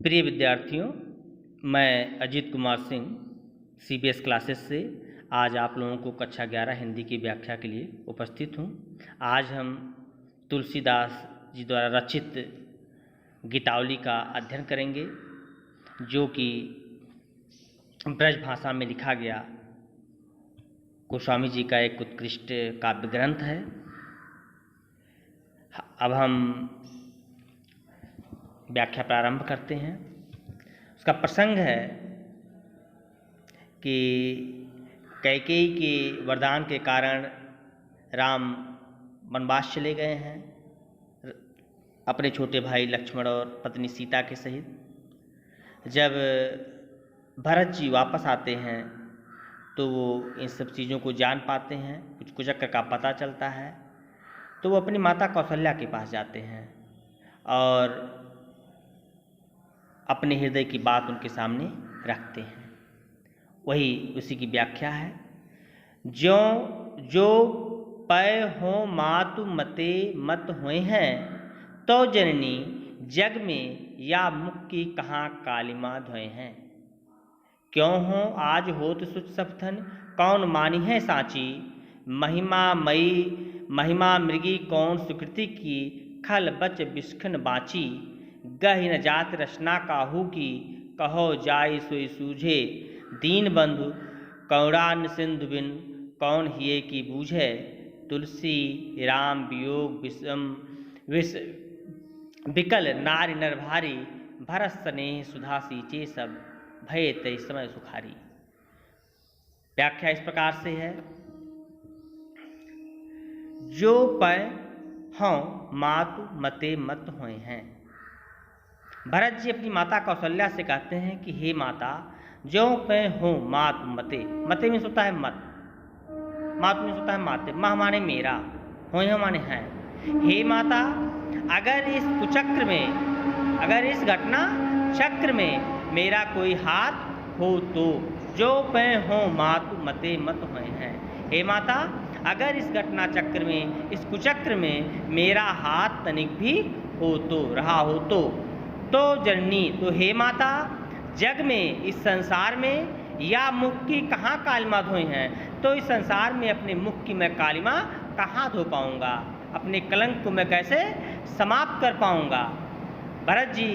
प्रिय विद्यार्थियों, मैं अजीत कुमार सिंह सीबीएस क्लासेस से आज आप लोगों को कक्षा 11 हिंदी की व्याख्या के लिए उपस्थित हूँ। आज हम तुलसीदास जी द्वारा रचित गीतावली का अध्ययन करेंगे, जो कि ब्रज भाषा में लिखा गया गोस्वामी जी का एक उत्कृष्ट काव्य ग्रंथ है। अब हम व्याख्या प्रारंभ करते हैं। उसका प्रसंग है कि कैकेयी के वरदान के कारण राम वनवास चले गए हैं अपने छोटे भाई लक्ष्मण और पत्नी सीता के सहित। जब भरत जी वापस आते हैं तो वो इन सब चीज़ों को जान पाते हैं, कुछ कुचक्र का पता चलता है, तो वो अपनी माता कौशल्या के पास जाते हैं और अपने हृदय की बात उनके सामने रखते हैं। वही उसी की व्याख्या है। जो पय हो मातु मते मत हुए हैं, तो जननी जग में या मुख की कहाँ कालिमा धोए हैं। क्यों हो आज होत सुच सपथन, कौन मानी है साची। महिमा मृगी कौन सुकृति की, खल बच बिस्खन बाची। गहि न जात रचना काहू की, कहो जाय सोई सूझे। दीन बंधु कौड़ान सिंधु बिन, कौन हिये की बूझे। तुलसी राम वियोग विकल नारी नर भारी, भरत स्नेह सुधा सींचे सब, भय तय समय सुखारी। व्याख्या इस प्रकार से है। जो पय हों मातु मते मत हुए हैं। भरत जी अपनी माता कौशल्या से कहते हैं कि हे माता, जो पय हो मातु मते, मते में होता है मत, मातु में होता है माते, माह माने मेरा, हो माने है। हे माता, अगर इस कुचक्र में, अगर इस घटना चक्र में मेरा कोई हाथ हो तो। जो पय हो मातु मते मत हुए हैं। हे माता, अगर इस घटना चक्र में, इस कुचक्र में मेरा हाथ तनिक भी हो तो, रहा हो तो जननी, तो हे माता, जग में, इस संसार में या मुख की कहाँ कालिमा धोए हैं, तो इस संसार में अपने मुख की मैं कालिमा कहाँ धो पाऊंगा, अपने कलंक को मैं कैसे समाप्त कर पाऊंगा। भरत जी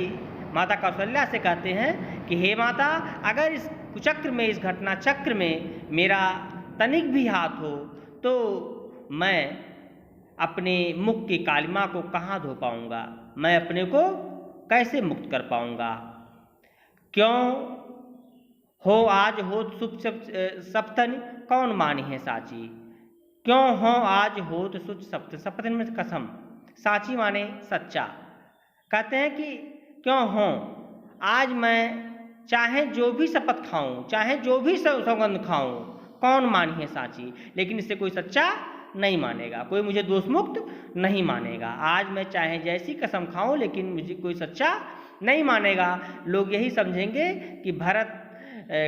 माता कौशल्या से कहते हैं कि हे माता, अगर इस कुचक्र में, इस घटना चक्र में मेरा तनिक भी हाथ हो तो मैं अपने मुख की कालिमा को कहाँ धो पाऊंगा, मैं अपने को कैसे मुक्त कर पाऊंगा। क्यों हो आज होत सुख सप्तन, कौन मानी है साची। क्यों हो आज होत सुच सप्तन, सप्तन में कसम, साची माने सच्चा। कहते हैं कि क्यों हो आज मैं चाहे जो भी शपथ खाऊं, चाहे जो भी सौगंध खाऊं, कौन मानी है साची, लेकिन इससे कोई सच्चा नहीं मानेगा, कोई मुझे दोष मुक्त नहीं मानेगा। आज मैं चाहे जैसी कसम खाऊं, लेकिन मुझे कोई सच्चा नहीं मानेगा। लोग यही समझेंगे कि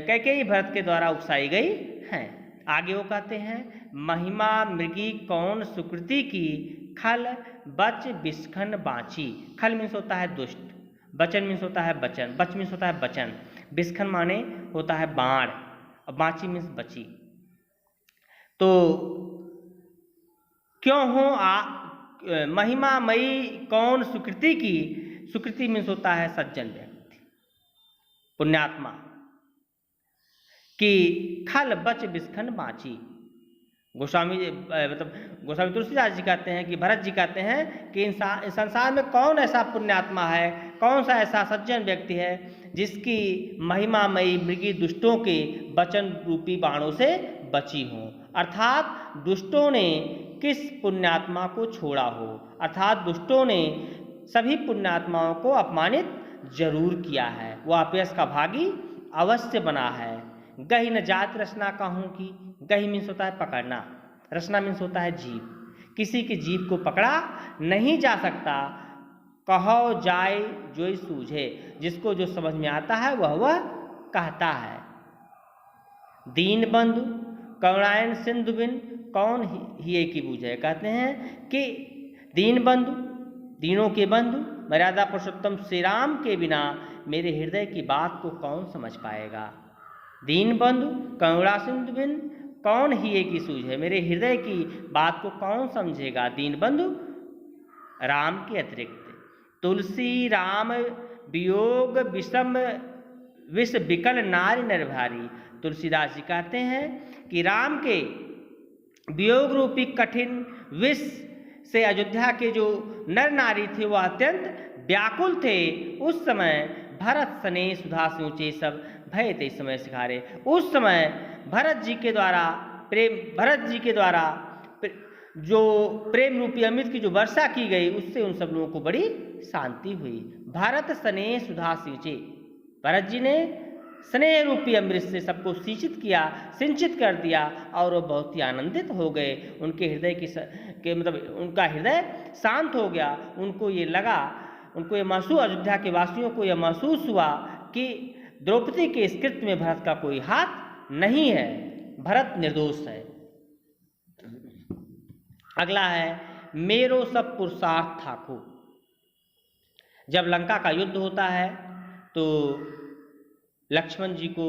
कैकेयी भरत के द्वारा उकसाई गई हैं। आगे वो कहते हैं, महिमा मृगी कौन सुकृति की, खल बच बिस्खन बाची। खल मीन्स होता है दुष्ट, बचन मीन्स होता है बचन, बच मीन्स होता है बचन, बिस्खन माने होता है बाण, और बाची मीन्स बची। तो क्यों हो महिमा मई कौन सुकृति की, सुकृति मीन्स होता है सज्जन व्यक्ति, पुण्यात्मा, कि खल बच बिस्खन बाची। गोस्वामी तुलसीदास जी कहते हैं कि भरत जी कहते हैं कि इंसान, संसार में कौन ऐसा पुण्यात्मा है, कौन सा ऐसा सज्जन व्यक्ति है जिसकी महिमामयी मृगी दुष्टों के वचन रूपी बाणों से बची हो। अर्थात दुष्टों ने किस पुण्यात्मा को छोड़ा हो, अर्थात दुष्टों ने सभी पुण्यात्माओं को अपमानित जरूर किया है, वो अपयश का भागी अवश्य बना है। गहि न जात रचना काहू की, गहि मीन्स होता है पकड़ना, रचना मीन्स होता है जीव, किसी की जीव को पकड़ा नहीं जा सकता। कहो जाय जोई सूझे, जिसको जो समझ में आता है वह कहता है। दीन बंधु करुणायन सिंधु बिन, कौन हिये की बूझे। कहते हैं कि दीन बंधु, दीनों के बंधु, मर्यादा पुरुषोत्तम श्री राम के बिना मेरे हृदय की बात को कौन समझ पाएगा। दीन बंधु करुणा सिंधु बिन कौन हिये की सूझे, मेरे हृदय की बात को कौन समझेगा। दीन बंधु राम के अतिरिक्त, तुलसी राम वियोग विषम विष विकल नारी नर भारी। तुलसीदास जी कहते हैं कि राम के वियोग रूपी कठिन विष से अयोध्या के जो नर नारी थे वो अत्यंत व्याकुल थे। उस समय भरत सने सुधा सोचे सब भय ते समय सिखारे। उस समय भरत जी के द्वारा जो प्रेम रूपी अमृत की जो वर्षा की गई उससे उन सब लोगों को बड़ी शांति हुई। भरत स्नेह सुधा सींचे, भरत जी ने स्नेह रूपी अमृत से सबको सिंचित कर दिया और वो बहुत ही आनंदित हो गए। उनके हृदय उनका हृदय शांत हो गया। उनको ये महसूस, अयोध्या के वासियों को यह महसूस हुआ कि द्रौपदी के इस कृत्य में भरत का कोई हाथ नहीं है, भरत निर्दोष है। अगला है मेरो सब पुरुषार्थ ठाकुर। जब लंका का युद्ध होता है तो लक्ष्मण जी को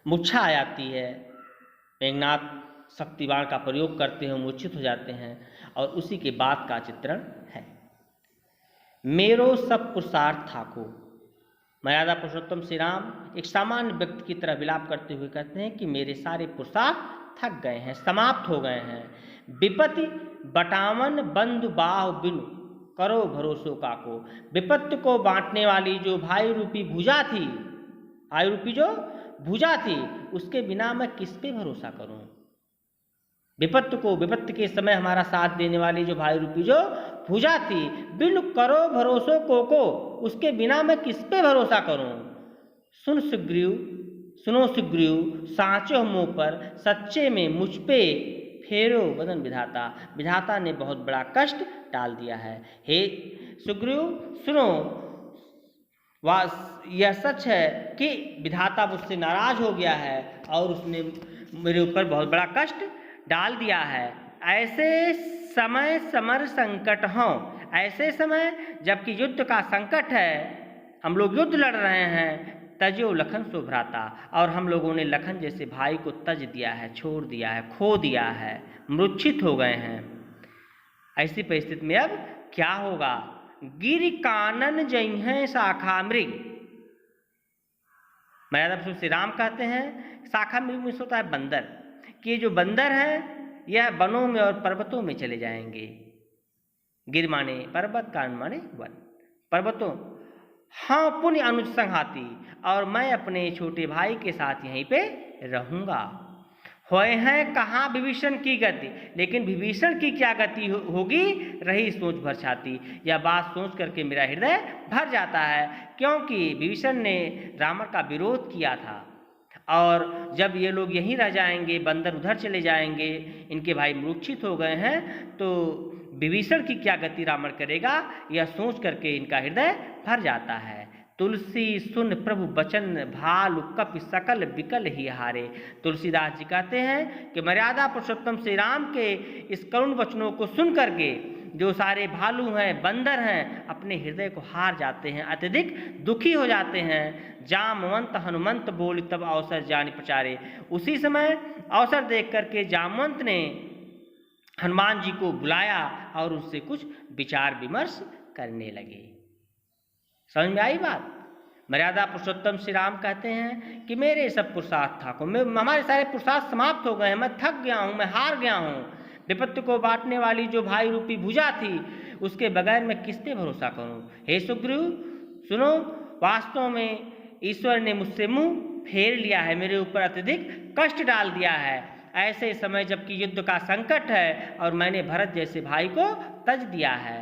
मूर्छा आ जाती है, मेघनाथ शक्तिबाण का प्रयोग करते हैं, मूर्छित हो जाते हैं और उसी के बाद का चित्रण है। मेरो सब पुरुषार्थ ठाकुर। मर्यादा पुरुषोत्तम श्री राम एक सामान्य व्यक्ति की तरह विलाप करते हुए कहते हैं कि मेरे सारे पुरुषार्थ थक गए हैं, समाप्त हो गए हैं। विपत्ति बटावन बंधु बाहु बिनु करो भरोसो काको। विपत्ति को बांटने वाली जो भाई रूपी भुजा थी, भाई रूपी जो भुजा थी, उसके बिना मैं किस पे भरोसा करूं। विपत्ति के समय हमारा साथ देने वाली जो भाई रूपी जो भुजा थी, बिनु करो भरोसो को उसके बिना मैं किस पे भरोसा करूं। सुनो सुग्रीव साँचो मुँह पर सच्चे में मुझ पे फेरो बदन विधाता। विधाता ने बहुत बड़ा कष्ट डाल दिया है। हे सुग्रीव सुनो, यह सच है कि विधाता मुझसे नाराज हो गया है और उसने मेरे ऊपर बहुत बड़ा कष्ट डाल दिया है। ऐसे समय समर संकट हो, ऐसे समय जबकि युद्ध का संकट है, हम लोग युद्ध लड़ रहे हैं। तजो लखन सो भ्राता, और हम लोगों ने लखन जैसे भाई को तज दिया है, छोड़ दिया है, खो दिया है, मूर्छित हो गए हैं। ऐसी परिस्थिति में अब क्या होगा। गिर कानन जइहें शाखा मृग। मर्यादा श्री राम कहते हैं शाखा मृग में होता है बंदर, कि जो बंदर है यह वनों में और पर्वतों में चले जाएंगे। गिर माने पर्वत, कान माने वन, पर्वतों। हाँ पुण्य अनुज संघाती, और मैं अपने छोटे भाई के साथ यहीं पे रहूंगा। होए हैं कहाँ विभीषण की गति, लेकिन विभीषण की क्या गति होगी, रही सोच भर छाती। यह बात सोच करके मेरा हृदय भर जाता है, क्योंकि विभीषण ने रावण का विरोध किया था और जब ये लोग यहीं रह जाएंगे, बंदर उधर चले जाएंगे, इनके भाई मूर्छित हो गए हैं, तो विभीषण की क्या गति रावण करेगा, यह सोच करके इनका हृदय भर जाता है। तुलसी सुन प्रभु बचन भालु कपि सकल विकल ही हारे। तुलसीदास जी कहते हैं कि मर्यादा पुरुषोत्तम श्री राम के इस करुण वचनों को सुन करके जो सारे भालू हैं, बंदर हैं, अपने हृदय को हार जाते हैं, अत्यधिक दुखी हो जाते हैं। जामवंत हनुमंत बोल तब अवसर जानी प्रचारे। उसी समय अवसर देख करके जामवंत ने हनुमान जी को बुलाया और उससे कुछ विचार विमर्श करने लगे। समझ में आई बात। मर्यादा पुरुषोत्तम श्री राम कहते हैं कि मेरे सब पुरुषार्थ था को, हमारे सारे पुरुषार्थ समाप्त हो गए हैं, मैं थक गया हूँ, मैं हार गया हूँ। विपत्ति को बांटने वाली जो भाई रूपी भुजा थी, उसके बगैर मैं किस पे भरोसा करूँ। हे सुग्रीव सुनो, वास्तव में ईश्वर ने मुझसे मुंह फेर लिया है, मेरे ऊपर अत्यधिक कष्ट डाल दिया है। ऐसे समय जबकि युद्ध का संकट है और मैंने भरत जैसे भाई को तज दिया है।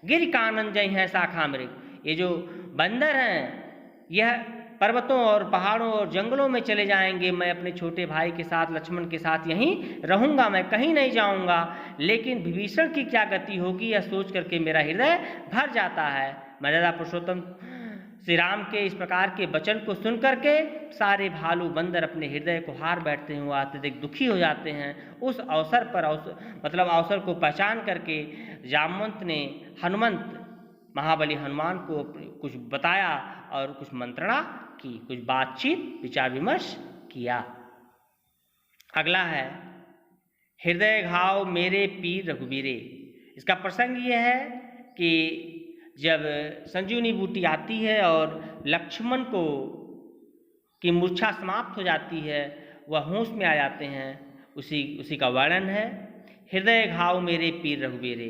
गिर कानन जय है शाखा मृग। ये जो बंदर हैं यह पर्वतों और पहाड़ों और जंगलों में चले जाएंगे, मैं अपने छोटे भाई के साथ, लक्ष्मण के साथ यहीं रहूंगा, मैं कहीं नहीं जाऊंगा। लेकिन विभीषण की क्या गति होगी, यह सोच करके मेरा हृदय भर जाता है। मर्यादा पुरुषोत्तम श्री राम के इस प्रकार के वचन को सुन करके सारे भालू बंदर अपने हृदय को हार बैठते हैं, वो अत्यधिक दुखी हो जाते हैं। उस अवसर पर अवसर को पहचान करके जामवंत ने हनुमंत महाबली हनुमान को कुछ बताया और कुछ मंत्रणा की, कुछ बातचीत विचार विमर्श किया। अगला है हृदय घाव मेरे पीर रघुबीरे। इसका प्रसंग ये है कि जब संजीवनी बूटी आती है और लक्ष्मण को की मूर्छा समाप्त हो जाती है, वह होश में आ जाते हैं, उसी का वर्णन है। हृदय घाव मेरे पीर रघुबीरे।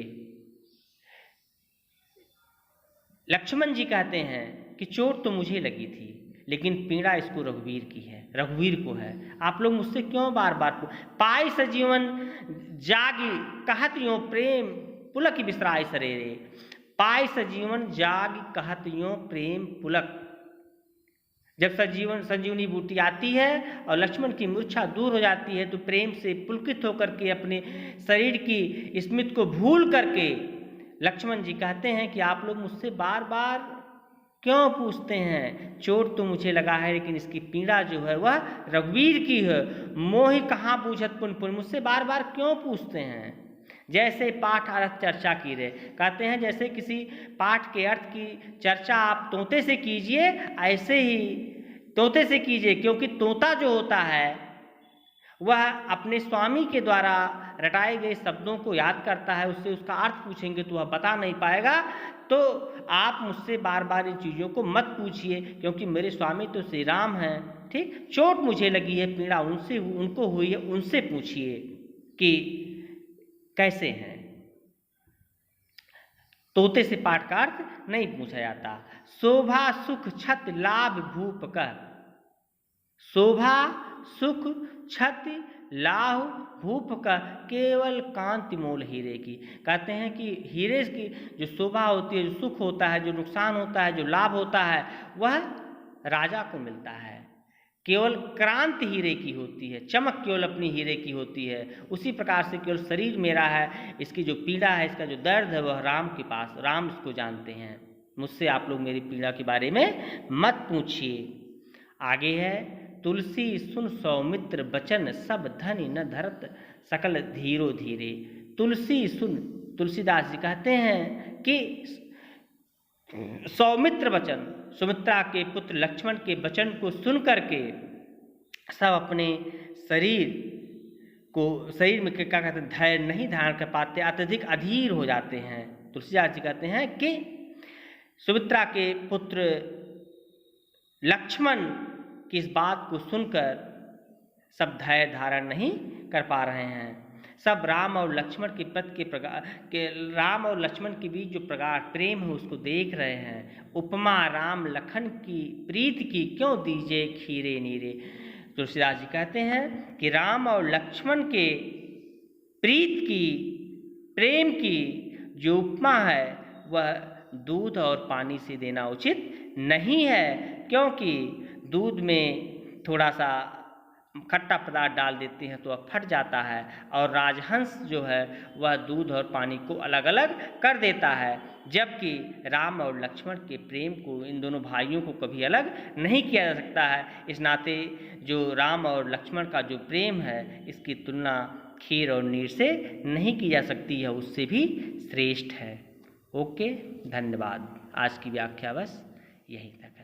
लक्ष्मण जी कहते हैं कि चोट तो मुझे लगी थी, लेकिन पीड़ा इसको रघुवीर की है, रघुवीर को है। आप लोग मुझसे क्यों बार बार पाई सजीवन जागी कहत यों प्रेम पुलक बिसराय सरेरे। पाई सजीवन जाग कहत यों प्रेम पुलक। जब संजीवनी बूटी आती है और लक्ष्मण की मूर्छा दूर हो जाती है तो प्रेम से पुलकित होकर के अपने शरीर की स्मृति को भूल करके लक्ष्मण जी कहते हैं कि आप लोग मुझसे बार बार क्यों पूछते हैं, चोट तो मुझे लगा है लेकिन इसकी पीड़ा जो है वह रघुवीर की है। मोहि कहाँ बूझत पुन पुन, मुझसे बार बार क्यों पूछते हैं। जैसे पाठ अर्थ चर्चा की रहे, कहते हैं जैसे किसी पाठ के अर्थ की चर्चा आप तोते से कीजिए, ऐसे ही तोते से कीजिए, क्योंकि तोता जो होता है वह अपने स्वामी के द्वारा रटाए गए शब्दों को याद करता है, उससे उसका अर्थ पूछेंगे तो वह बता नहीं पाएगा। तो आप मुझसे बार बार इन चीज़ों को मत पूछिए, क्योंकि मेरे स्वामी तो श्री राम हैं। ठीक, चोट मुझे लगी है, पीड़ा उनको हुई है, उनसे पूछिए कि कैसे हैं। तोते से पाठ का अर्थ नहीं पूछा जाता। शोभा सुख छत लाभ भूप कर। शोभा सुख छत लाभ भूप का केवल कांति मोल हीरे की। कहते हैं कि हीरे की जो शोभा होती है, जो सुख होता है, जो नुकसान होता है, जो लाभ होता है, वह राजा को मिलता है। केवल क्रांति हीरे की होती है, चमक केवल अपनी हीरे की होती है। उसी प्रकार से केवल शरीर मेरा है, इसकी जो पीड़ा है, इसका जो दर्द है, वह राम के पास, राम इसको जानते हैं। मुझसे आप लोग मेरी पीड़ा के बारे में मत पूछिए। आगे है तुलसी सुन सौमित्र बचन सब धनि न धरत सकल धीरो धीरे। तुलसी सुन, तुलसीदास जी कहते हैं कि सौमित्र वचन, सुमित्रा के पुत्र लक्ष्मण के वचन को सुन करके सब अपने शरीर में क्या कहते हैं, धैर्य नहीं धारण कर पाते, अत्यधिक अधीर हो जाते हैं। तुलसीदास जी कहते हैं कि सुमित्रा के पुत्र लक्ष्मण की इस बात को सुनकर सब धैर्य धारण नहीं कर पा रहे हैं। सब राम और लक्ष्मण के प्रति राम और लक्ष्मण के बीच जो प्रगाढ़ प्रेम है उसको देख रहे हैं। उपमा राम लखन की प्रीत की क्यों दीजिए खीरे नीरे। तुलसीदास जी कहते हैं कि राम और लक्ष्मण के प्रीत की, प्रेम की जो उपमा है वह दूध और पानी से देना उचित नहीं है, क्योंकि दूध में थोड़ा सा खट्टा पदार्थ डाल देते हैं तो वह फट जाता है, और राजहंस जो है वह दूध और पानी को अलग अलग कर देता है। जबकि राम और लक्ष्मण के प्रेम को, इन दोनों भाइयों को कभी अलग नहीं किया जा सकता है। इस नाते जो राम और लक्ष्मण का जो प्रेम है, इसकी तुलना खीर और नीर से नहीं की जा सकती है, उससे भी श्रेष्ठ है। ओके, धन्यवाद। आज की व्याख्या बस यहीं तक।